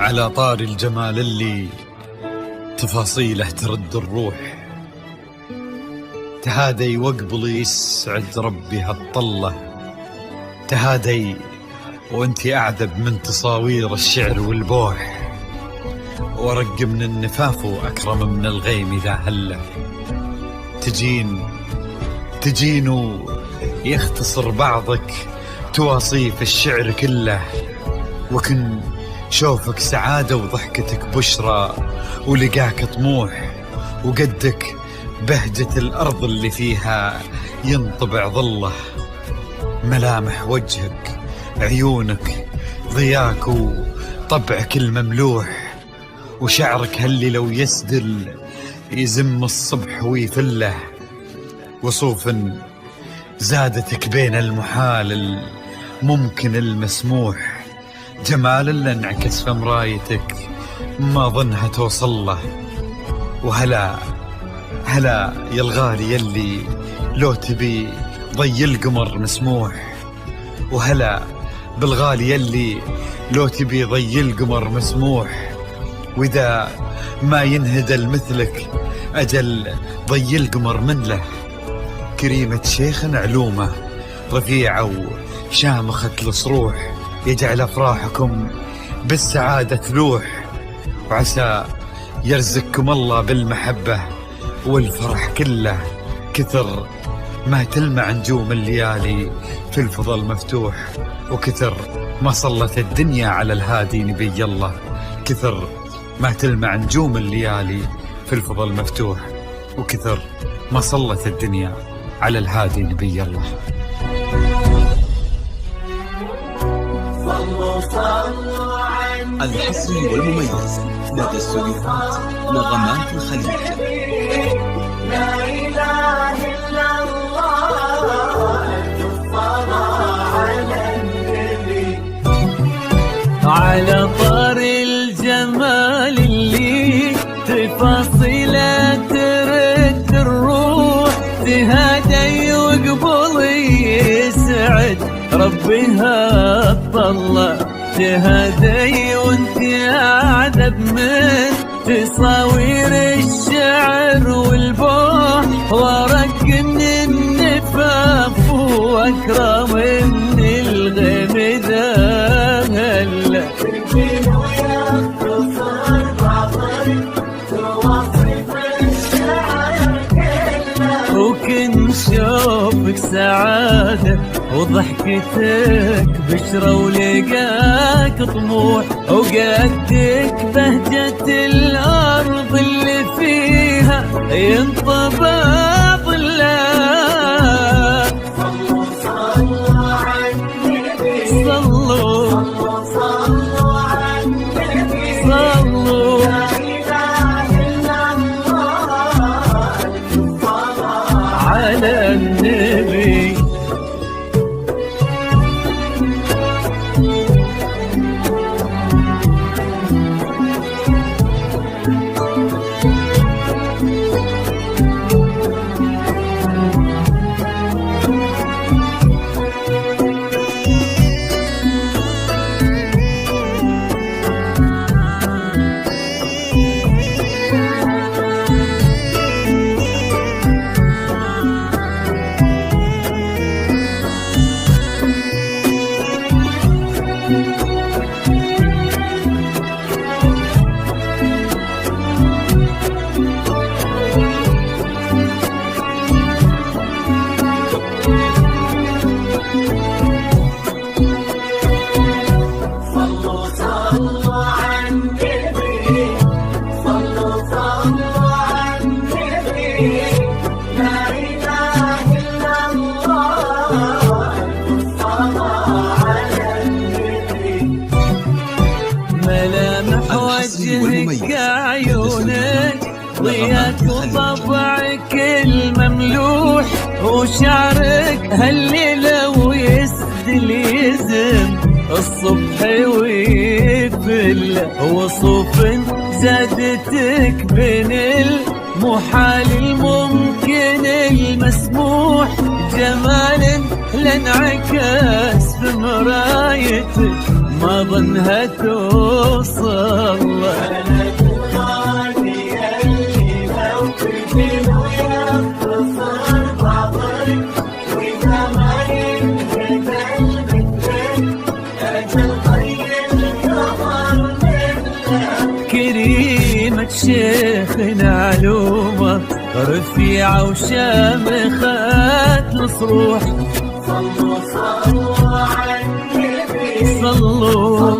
على طار الجمال اللي تفاصيله ترد الروح، تهادي واقبل يسعد ربي هالطلة، تهادي وانتي أعذب من تصاوير الشعر والبوح، ورق من النفاف وأكرم من الغيم إذا هله، تجين ويختصر بعضك تواصيف الشعر كله، وكن شوفك سعادة وضحكتك بشرى، ولقاك طموح، وقدك بهجة الأرض اللي فيها ينطبع ظله، ملامح وجهك عيونك ضياك وطبعك المملوح، وشعرك هاللي لو يسدل يزم الصبح ويفله، وصوف زادتك بين المحال الممكن المسموح، جمال اللي انعكس في مرايتك ما ظنها توصل له، وهلا يا الغالي يلي لو تبي ضي القمر مسموح، وهلا بالغالي يلي لو تبي ضي القمر مسموح، وإذا ما ينهدل مثلك أجل ضي القمر من له، كريمة شيخ علومه رفيعة وشامخة الصروح، يجعل أفراحكم بالسعادة تلوح، وعسى يرزقكم الله بالمحبة والفرح كله، كثر ما تلمع نجوم الليالي في الفضاء المفتوح، وكثر ما صلت الدنيا على الهادي نبي الله، كثر ما تلمع نجوم الليالي في الفضاء المفتوح، وكثر ما صلت الدنيا على الهادي نبي الله. الحصري والمميز لدى استوديوهات نغمات الخليج. لا إله إلا الله، الصلاة على النبي. على طار الجمال اللي تفاصيله ترد الروح، تهادي وقبل يسعد ربي هالطلة، تهادي وانتي أعذب من تصاوير الشعر والبوح، ورق من النفاف وأكرم من الغيم ذا هلا، وكن شوفك سعادة وضحكتك بشرى، ولقاك طموح، وقدك بهجة الأرض اللي فيها ينطبع ظلها. صلوا على النبي، صلوا على النبي، صلوا. لا إله إلا الله، الصلاة على النبي. لا إله إلا الله الصلاة على النبي ملامح الحصري والمميز وجهك عيونك ضياك وطبعك المملوح وشعرك هالليلة ويسدل يزم الصبح ويفل وصوف زادتك بين المحال الممكن المسموح جمال لانعكاس في مرايتك ما ظنها توصل كريمة شيخنا علومة رفيعة وشامخات الصروح صلوا على النبي صلوا